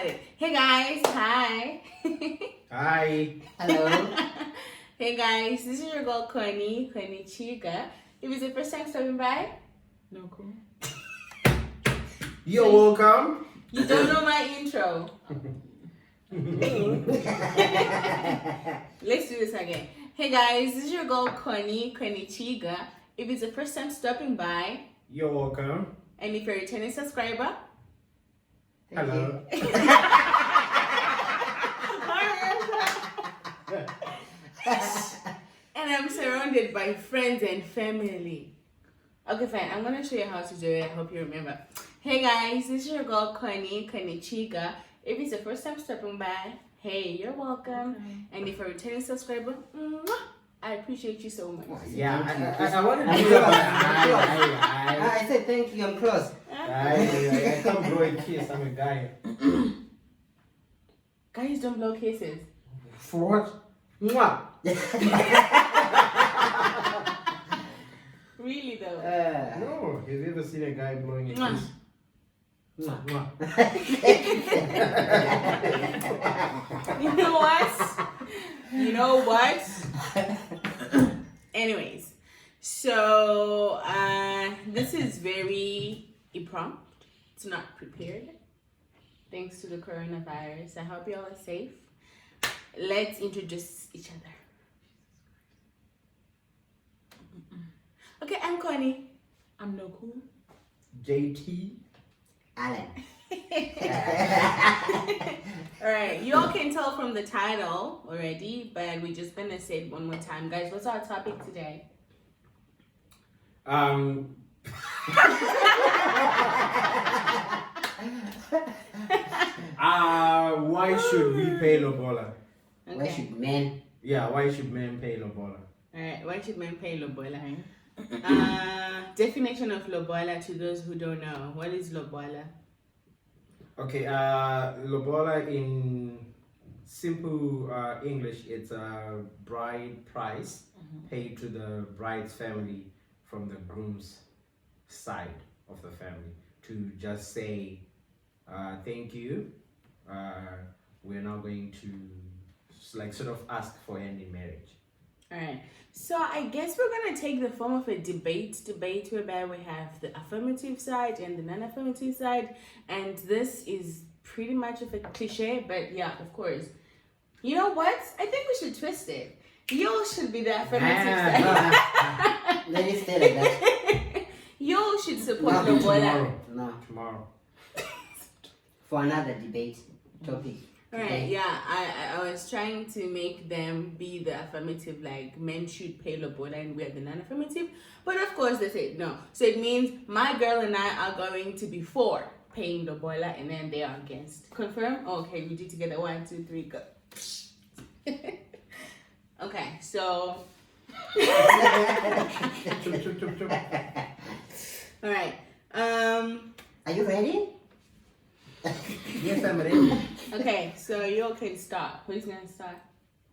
Hey guys, hi. Hi. Hello. Hey guys, this is your girl Connie Chiga. If it's the first time stopping by, Noku. You're welcome. You don't know my intro. Let's do this again. Hey guys, this is your girl Connie Chiga. If it's the first time stopping by, You're welcome. and if you're a returning subscriber, Hello. and I'm surrounded by friends and family. Okay, fine. I'm gonna show you how to do it. I hope you remember. Hey guys, this is your girl Connie Chiga. If it's the first time stopping by, hey, you're welcome. Okay. And if you're a returning subscriber, I appreciate you so much. Yeah, I want to do that. I said thank you. I'm close. I can't blow a kiss. I'm a guy. Guys don't blow kisses. For what? Mwah. Really though? No. Have you ever seen a guy blowing a kiss? Mwah. You know what? Anyways, so this is very impromptu. It's not prepared. Thanks to the coronavirus. I hope you all are safe. Let's introduce each other. Okay, I'm Connie. I'm Noku. JT. Allan. Alright, you all can tell from the title already, but we're just gonna say it one more time. Guys, what's our topic today? Why should we pay Lobola? Okay. Why should men? Yeah, why should men pay Lobola? Alright, why should men pay Lobola? Definition of Lobola to those who don't know. What is Lobola? Okay, Lobola in simple English, it's a bride price paid to the bride's family from the groom's side of the family to just say thank you. We're now going to sort of ask for hand in marriage. Alright, so I guess we're gonna take the form of a debate whereby we have the affirmative side and the non-affirmative side, and this is pretty much of a cliche, but yeah, of course. You know what? I think we should twist it. You should be the affirmative side. Let it stay like that. You should support No, Lobola. No. Tomorrow. For another debate topic. Right, yeah, I was trying to make them be the affirmative, like men should pay Lobola and we're the non-affirmative, but of course they said no. So it means my girl and I are going to be for paying Lobola and then they are against. Confirm? Okay, we do together. 1, 2, 3, go. Okay, so all right. Are you ready? Yes, I'm ready. Okay, so you all can start. Who's gonna start?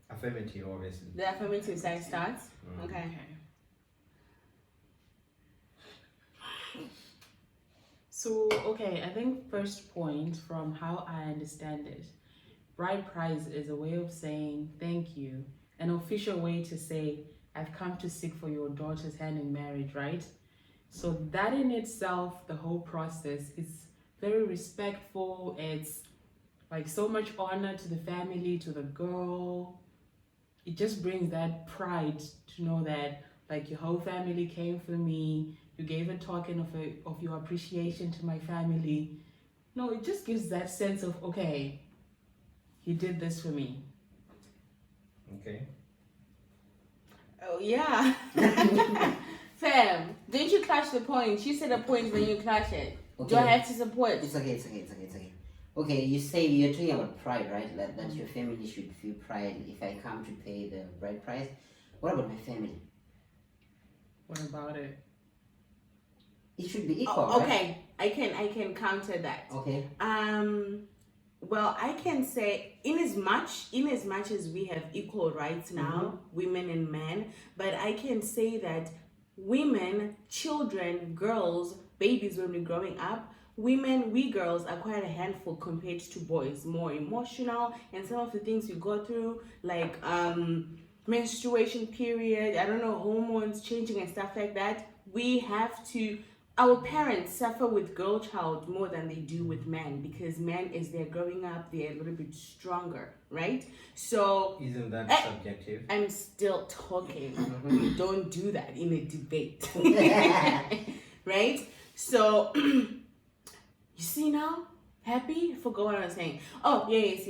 Affirmative, obviously. The affirmative side starts. Okay. So, okay, I think first point from how I understand it, bride price is a way of saying thank you, an official way to say, I've come to seek for your daughter's hand in marriage, right? So that in itself, the whole process is very respectful. It's like so much honor to the family, to the girl. It just brings that pride to know that like your whole family came for me. You gave a token of your appreciation to my family. No, it just gives that sense of, okay, he did this for me. Okay. Oh yeah. Fam, didn't you clash the point? She said a point when you clash it. Okay. Do I have to support? It's okay. Okay, you say you're talking about pride, right? That your family should feel pride if I come to pay the bride price. What about my family? What about it? It should be equal, okay, right? I can counter that. Okay. Well, I can say in as much as we have equal rights now, women and men, but I can say that women, children, girls, babies when we're growing up, we girls are quite a handful compared to boys, more emotional, and some of the things we go through, like menstruation period, I don't know, hormones changing and stuff like that. We have to, our parents suffer with girl child more than they do with men, because men, as they're growing up, they're a little bit stronger, right? So Isn't that subjective? I'm still talking. Don't do that in a debate. Right? So you see now? Happy? Forgot what I was saying. Oh, yes.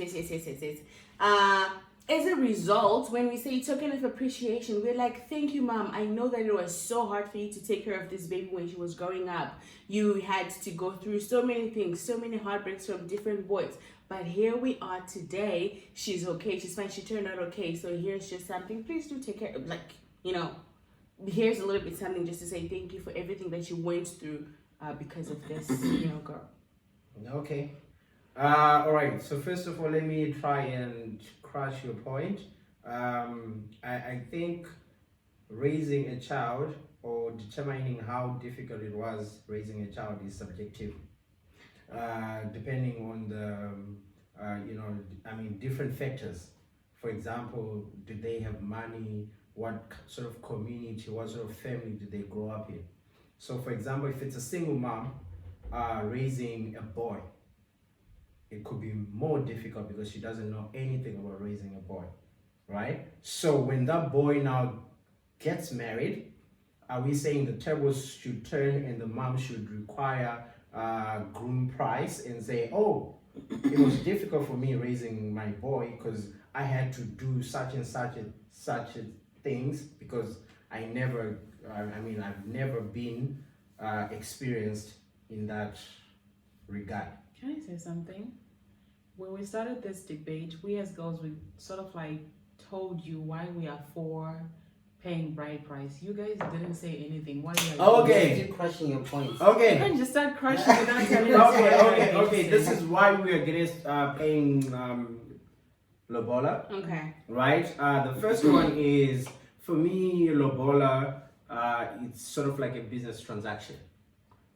As a result, when we say token of appreciation, we're like, thank you, mom. I know that it was so hard for you to take care of this baby when she was growing up. You had to go through so many things, so many heartbreaks from different boys. But here we are today. She's okay. She's fine. She turned out okay. So here's just something. Please do take care. Like, here's a little bit something just to say thank you for everything that you went through because of this, girl. Okay. All right. So first of all, let me try and crush your point. I think raising a child or determining how difficult it was raising a child is subjective. Depending on the, different factors. For example, did they have money? What sort of community, what sort of family did they grow up in? So for example, if it's a single mom raising a boy, it could be more difficult because she doesn't know anything about raising a boy, right? So when that boy now gets married, are we saying the tables should turn and the mom should require groom price and say, oh, it was difficult for me raising my boy because I had to do such and such things because I've never been experienced in that regard. Can I say something? When we started this debate, we as girls, we sort of like told you why we are for paying bride price. You guys didn't say anything. Why are you Okay. You're crushing your points. You Okay. can just start crushing without telling us. Okay. This is why we are against paying Lobola. Okay. Right? The first one is, for me, Lobola, it's sort of like a business transaction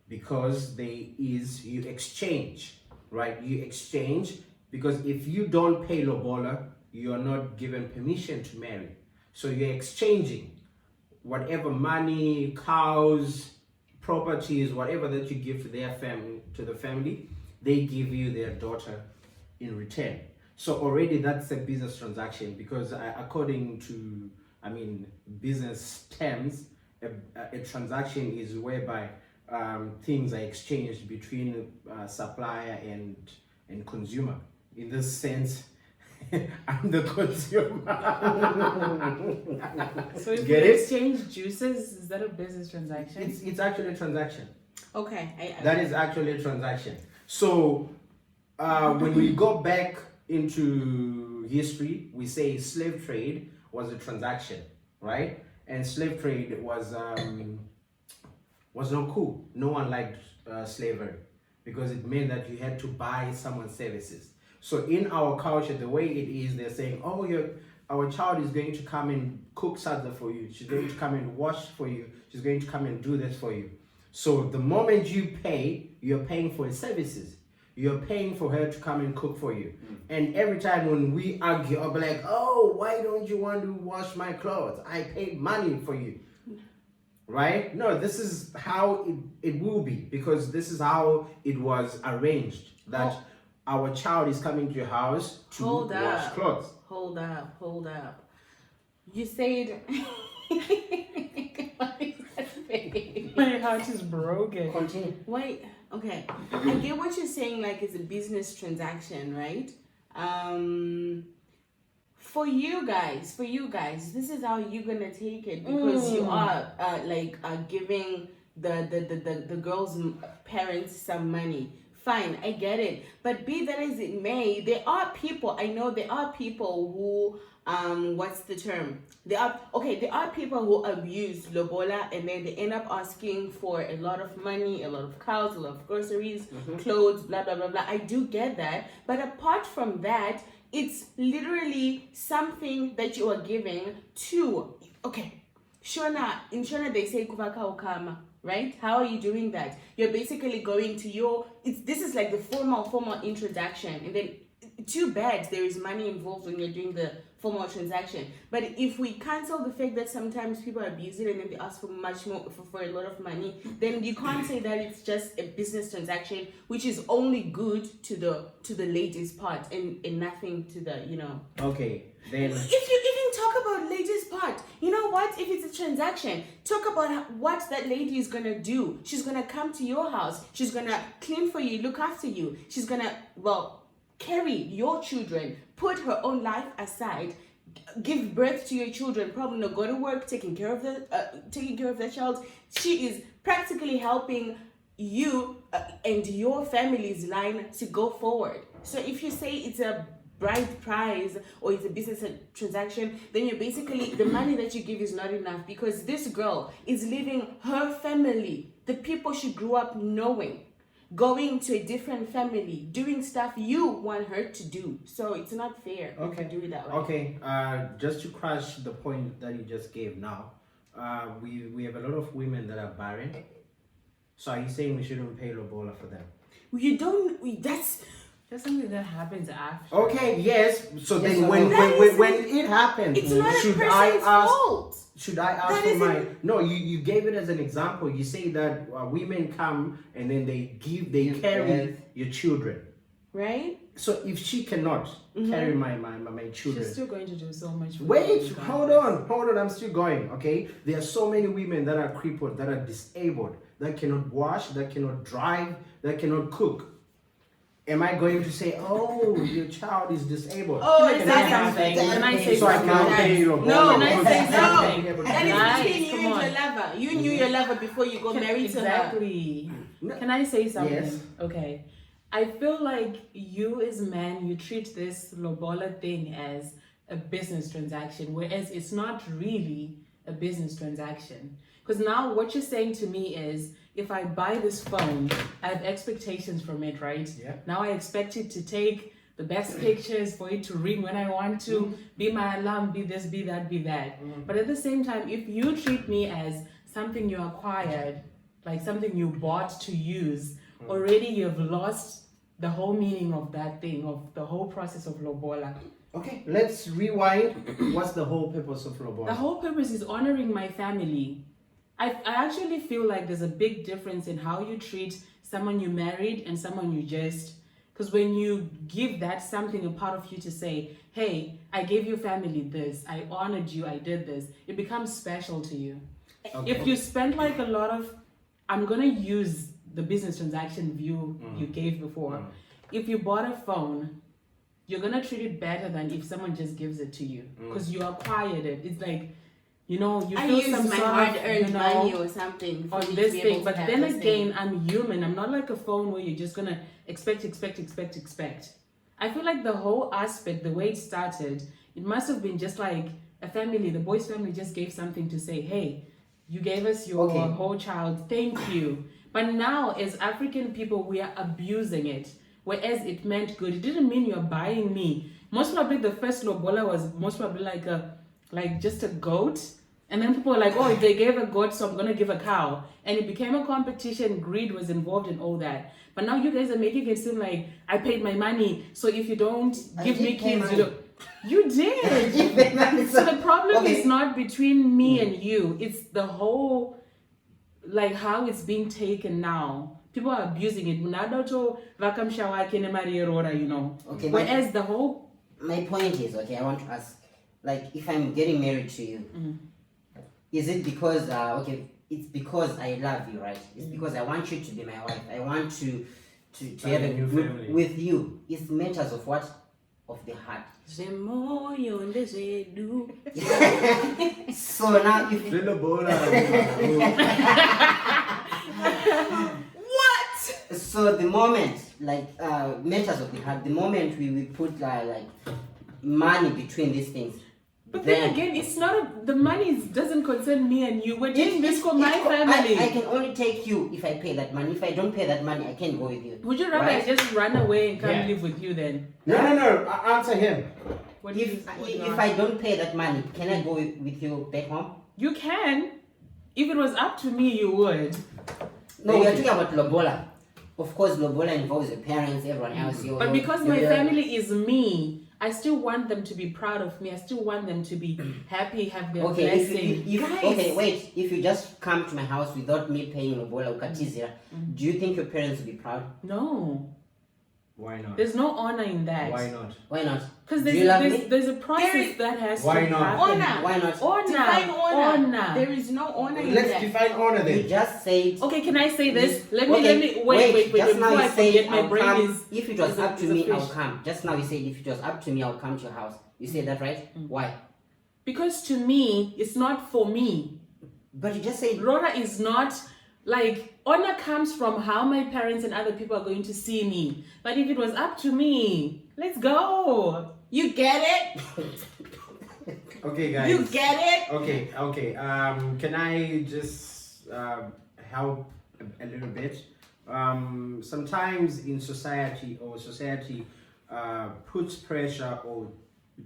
because you exchange, right? You exchange because if you don't pay Lobola, you are not given permission to marry. So you're exchanging whatever money, cows, properties, whatever that you give to their family, to the family, they give you their daughter in return. So already that's a business transaction because according to, business terms, a transaction is whereby things are exchanged between supplier and consumer. In this sense, I'm the consumer. So if Get we it? exchange juices, is that a business transaction? It's actually a transaction. Okay. That is actually a transaction. So when we go back into history, we say slave trade was a transaction, right? And slave trade was not cool. No one liked slavery because it meant that you had to buy someone's services. So in our culture, the way it is, they're saying, oh, our child is going to come and cook sadza for you. She's going to come and wash for you. She's going to come and do this for you. So the moment you pay, you're paying for services. You're paying for her to come and cook for you. And every time when we argue, I'll be like, oh, why don't you want to wash my clothes? I paid money for you. Right? No, this is how it will be because this is how it was arranged that our child is coming to your house to wash clothes. Hold up. You said My heart is broken. Continue. wait, okay. I get what you're saying, like it's a business transaction, right? For you guys, this is how you're gonna take it because you are giving the girl's parents some money. Fine, I get it. But be that as it may, there are people who what's the term? There are people who abuse Lobola and then they end up asking for a lot of money, a lot of cows, a lot of groceries, clothes, blah blah blah blah. I do get that. But apart from that, it's literally something that you are giving to in Shona they say kuvaka ukama. right? How are you doing that? You're basically going to this is like the formal introduction, and then too bad there is money involved when you're doing the formal transaction. But if we cancel the fact that sometimes people abuse it and then they ask for much more for a lot of money, then you can't say that it's just a business transaction, which is only good to the ladies' part and nothing to the Okay, then. If you even talk about ladies' part, you know what? If it's a transaction, talk about what that lady is gonna do. She's gonna come to your house. She's gonna clean for you, look after you. She's gonna carry your children, put her own life aside, give birth to your children, probably not go to work, taking care of the child. She is practically helping you and your family's line to go forward. So if you say it's a bride price or it's a business transaction, then you're basically, the money that you give is not enough, because this girl is leaving her family, the people she grew up knowing, going to a different family, doing stuff you want her to do. So it's not fair if you do it that way. Okay, just to crush the point that you just gave now, we have a lot of women that are barren. So are you saying we shouldn't pay Lobola for them? That's something that happens after. Okay, yes. So Yes, then when it happens, It's not should a I person's ask? fault. Should I ask That for my? isn't- No, you gave it as an example. You say that women come and then they Give carry birth. your children. Right? So if she cannot carry my children, She's still going to do so much. for wait, you, hold on, I'm still going. Okay, there are so many women that are crippled, that are disabled, that cannot wash, that cannot drive, that cannot cook. Am I going to say, oh, your child is disabled? Oh, Can I say something? Can I say So I something? can't pay you Lobola? No, Can I say something? That is Nice, between you come and on. your lover. You knew your lover before you got married to her. Exactly. No. Can I say something? Yes. Okay. I feel like you as men, you treat this Lobola thing as a business transaction, whereas it's not really a business transaction. Because now what you're saying to me is, if I buy this phone, I have expectations from it, right? Yeah. Now I expect it to take the best pictures, for it to ring when I want to, be my alarm, be this, be that, be that. But at the same time, if you treat me as something you acquired, like something you bought to use, already you've lost the whole meaning of that thing, of the whole process of Lobola. Okay, let's rewind. What's the whole purpose of Lobola? The whole purpose is honoring my family. I actually feel like there's a big difference in how you treat someone you married and someone you just... Because when you give that something, a part of you to say, hey, I gave your family this, I honored you, I did this, it becomes special to you. Okay. If you spend like a lot of... I'm going to use the business transaction view you gave before. If you bought a phone, you're going to treat it better than if someone just gives it to you. Because you acquired it. It's like... You know, you I feel use some my sort of, hard-earned money or something for on me to this be thing. able But to have then this again, thing. I'm human. I'm not like a phone where you're just gonna expect. I feel like the whole aspect, the way it started, it must have been just like a family. The boy's family just gave something to say, hey, you gave us your whole child. Thank you. But now, as African people, we are abusing it. Whereas it meant good. It didn't mean you're buying me. Most probably the first Lobola was most probably like just a goat. And then people were like, oh, if they gave a goat, so I'm going to give a cow. And it became a competition. Greed was involved in all that. But now you guys are making it seem like I paid my money. So if you don't give me kids, you don't... You did. So the problem is not between me and you. It's the whole, like how it's being taken now. People are abusing it. You know. Okay, Whereas the whole... My point is, okay, I want to ask, like, if I'm getting married to you, is it because, it's because I love you, right? It's because I want you to be my wife. I want to have a new group family. with you. It's matters of what? Of the heart. So now if The Lobola. so the moment, like matters of the heart, the moment we put like money between these things. But then again, it's not the money doesn't concern me and you. We're doing this for my family. I can only take you if I pay that money. If I don't pay that money, I can't go with you. Would you rather Right? I just run away and come Yeah. live with you then? No. Answer him. What do you- If what do you if ask? I don't pay that money, can I go with you back home? You can. If it was up to me, you would. No, we are talking about Lobola. Of course, Lobola involves your parents, everyone else. But because my family is me, I still want them to be proud of me. I still want them to be happy, have their blessing. Okay, wait. If you just come to my house without me paying Lobola ukatizira, do you think your parents will be proud? No. Why not? There's no honor in that. Why not? Why not? Because Do you love me? there's a process that has Why to not? happen. Honor. Why not? Define Honor. honor. There is no honor in Let's that. define honor You then. just said. Okay, can I say this? Let Okay, me wait. Just now Before you I said forget, my I'll brain come. is. If it was is a- up to is a me, I'll fish. come. Just now you said if it was up to me, I'll come to your house. You said that right? Why? Because to me, it's not for me. But you just said. Rora is not like honor comes from how my parents and other people are going to see me. But if it was up to me, let's go. You get it? Okay, guys. You get it? Okay. Can I just help a little bit? Sometimes in society puts pressure or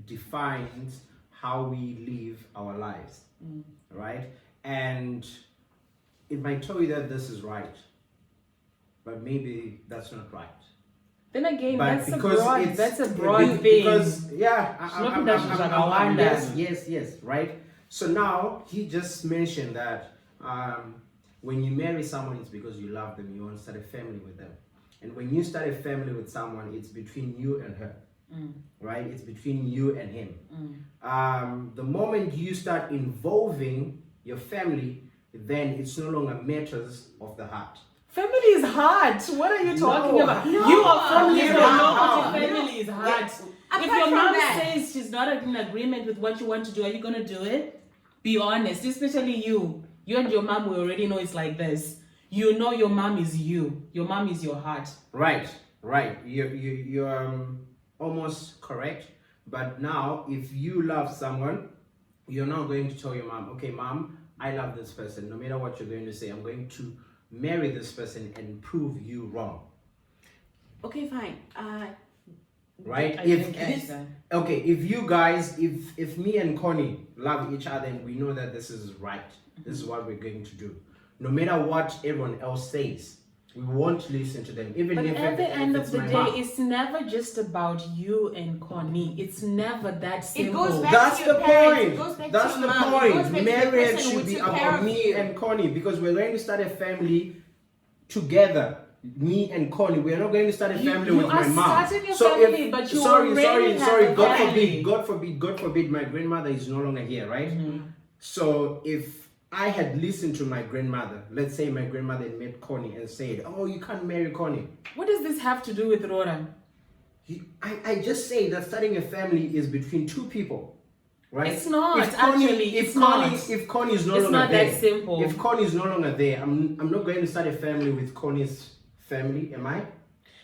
defines how we live our lives, right? And it might tell you that this is right, but maybe that's not right. Then again, But that's a because broad. it's- That's a broad thing. Because yeah, Yes. yes, right. So now he just mentioned that when you marry someone, it's because you love them. You want to start a family with them, and when you start a family with someone, it's between you and her, right? It's between you and him. The moment you start involving your family, then it's no longer matters of the heart. Family is hard. What are you talking about? no. You are family, No. so know family is hard. If Apart your from mom that- says she's not in agreement with what you want to do, are you gonna do it? Be honest, especially you. You and your mom, we already know it's like this. You know your mom is you. Your mom is your heart. Right. You're almost correct. But now, if you love someone, you're not going to tell your mom, okay, mom, I love this person. No matter what you're going to say, I'm going to marry this person and prove you wrong. Okay, fine. Right? I If think it's that. okay, if you guys, if me and Connie love each other and we know that this is right, this is what we're going to do. No matter what everyone else says, we won't listen to them. Even But if at the end of it's the my day, mom. it's never just about you and Connie. It's never that It simple. goes back That's to the your parents. It point. goes back That's to the your mom. It goes point. back to the Marriage person who should be took care about of me you. and Connie because we're going to start a family together. Me and Connie, we're not going to start a family You with my are mom. starting a So family, but you already have a God family. forbid, my grandmother is no longer here, right? So if I had listened to my grandmother, let's say my grandmother had met Connie and said, "Oh, you can't marry Connie." What does this have to do with Rora? I just say that starting a family is between two people, right? It's not, If Connie, actually, if it's Connie, not. if Connie is no It's longer not there, that simple. if Connie is no longer there, I'm not going to start a family with Connie's family, am I?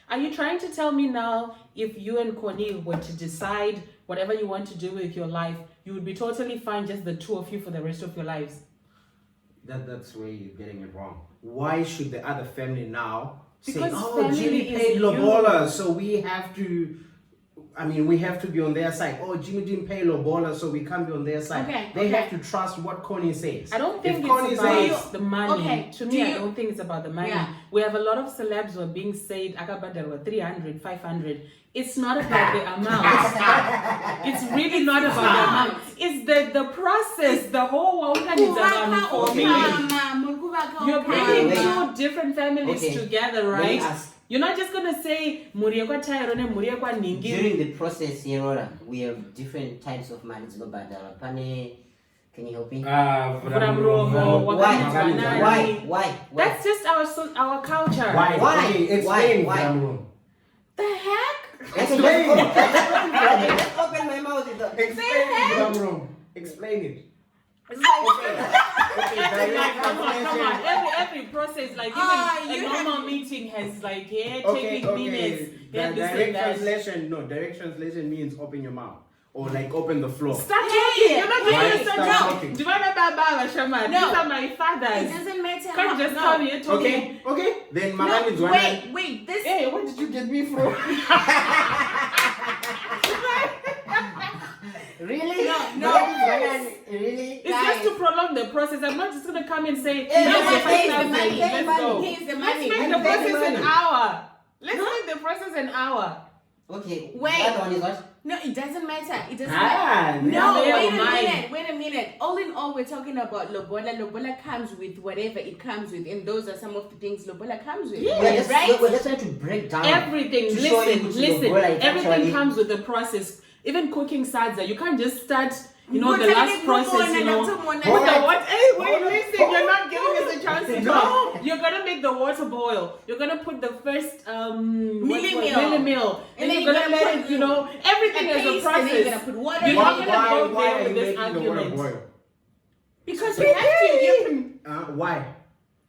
Are you trying to tell me now if you and Connie were to decide whatever you want to do with your life, you would be totally fine just the two of you for the rest of your lives? That's where you're getting it wrong. Why should the other family now say, Because "Oh, family Jimmy is paid you." Lobola, so we have to"? I mean, we have to be on their side. Oh, Jimmy didn't pay Lobola, so we can't be on their side. They have to trust what Connie says. I don't think If Connie it's about says, the money. Okay, To do me, I you- don't think it's about the money. Yeah. We have a lot of celebs who are being said, Akabadar were 300, 500. It's not about the amount. It's really not about the amount. It's the process, the whole Kuvaka for me. ukama, kuvaka You're ukama. bringing Wait. two different families Okay. together, Let me right? ask. You're not just gonna say Muriekwa Tyrone, Muriekwa Ningi. During the process here, Rora, we have different types of marriage. Pane, can you help me? Vramromo, Why? Wakanitwanani. Why? That's just our culture. Why? Okay, explain, Why? Vramro. The heck? I can just open my mouth. Explain, Vramro. Explain it. It's like, Okay, Come on. Every process, like even you a normal meeting has like taking okay. minutes. Yeah, this Direct and that. translation. No, direct translation means open your mouth or like open the floor. Start Yeah, talking. yeah, You're not yeah. going Right, to start start talking. talking. Do you want to Baba Shama? No. These are my it fathers. doesn't matter Can't how. just No. come here talking. Okay. Then Magani No, wait, this. Hey, where did you get me from? Really? No. Really? It's just to prolong along the process. I'm not just gonna come and say, Yeah, "Here's no, your but here's the 5,000, money, let's go." Here's the Let's money. make And the then process an money. hour. Let's make the process an hour. Okay. Wait. The other one is what? No, it doesn't matter. It doesn't Ah, matter. now No, they wait have a mine. minute. Wait a minute. All in all, we're talking about Lobola. Lobola comes with whatever it comes with, and those are some of the things Lobola comes with. Yes. We're just trying to break down Everything. to show you which Listen. Lobola is Everything actually- comes with a process. Even cooking sadza, you can't just start. You know, We're the telling last you, process, Lobola, you know, Lobola, with Lobola. the what? Hey, wait, Hold on. listen, you're not giving us a chance to talk. You're gonna make the water boil. You're gonna put the first Milli meal. milli meal. And Then then you're you're gonna gonna let put it, you know, everything is a paste, and then process. you're gonna put water. You're in not it. gonna go why there are with you this making the water argument. boil? Because we have to. You can. Why?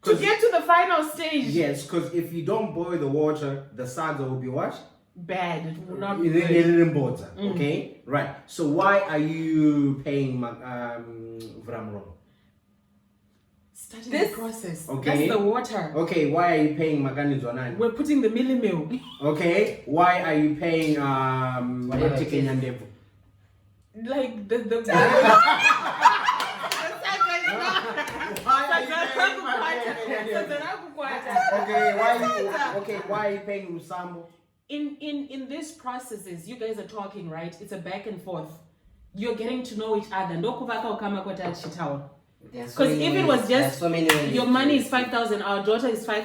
To get to the final stage, Yes, because if you don't boil the water, the sadza will be what? bad. It will not be It good. didn't bother. Okay, right. So why are you paying Vramron? Starting This- the process. Okay. That's the water. Okay, why are you paying Magani Zonani? We're putting the milli meal. Okay, why are you paying Whatever it chicken is. and devil? Like the Okay, why are you paying Lusambo? in these processes, you guys are talking, right? It's a back and forth. You're getting to know each other. There are so Because many if it ways- was there are just so many ways your to money do is it. 5,000, our daughter is 5,000.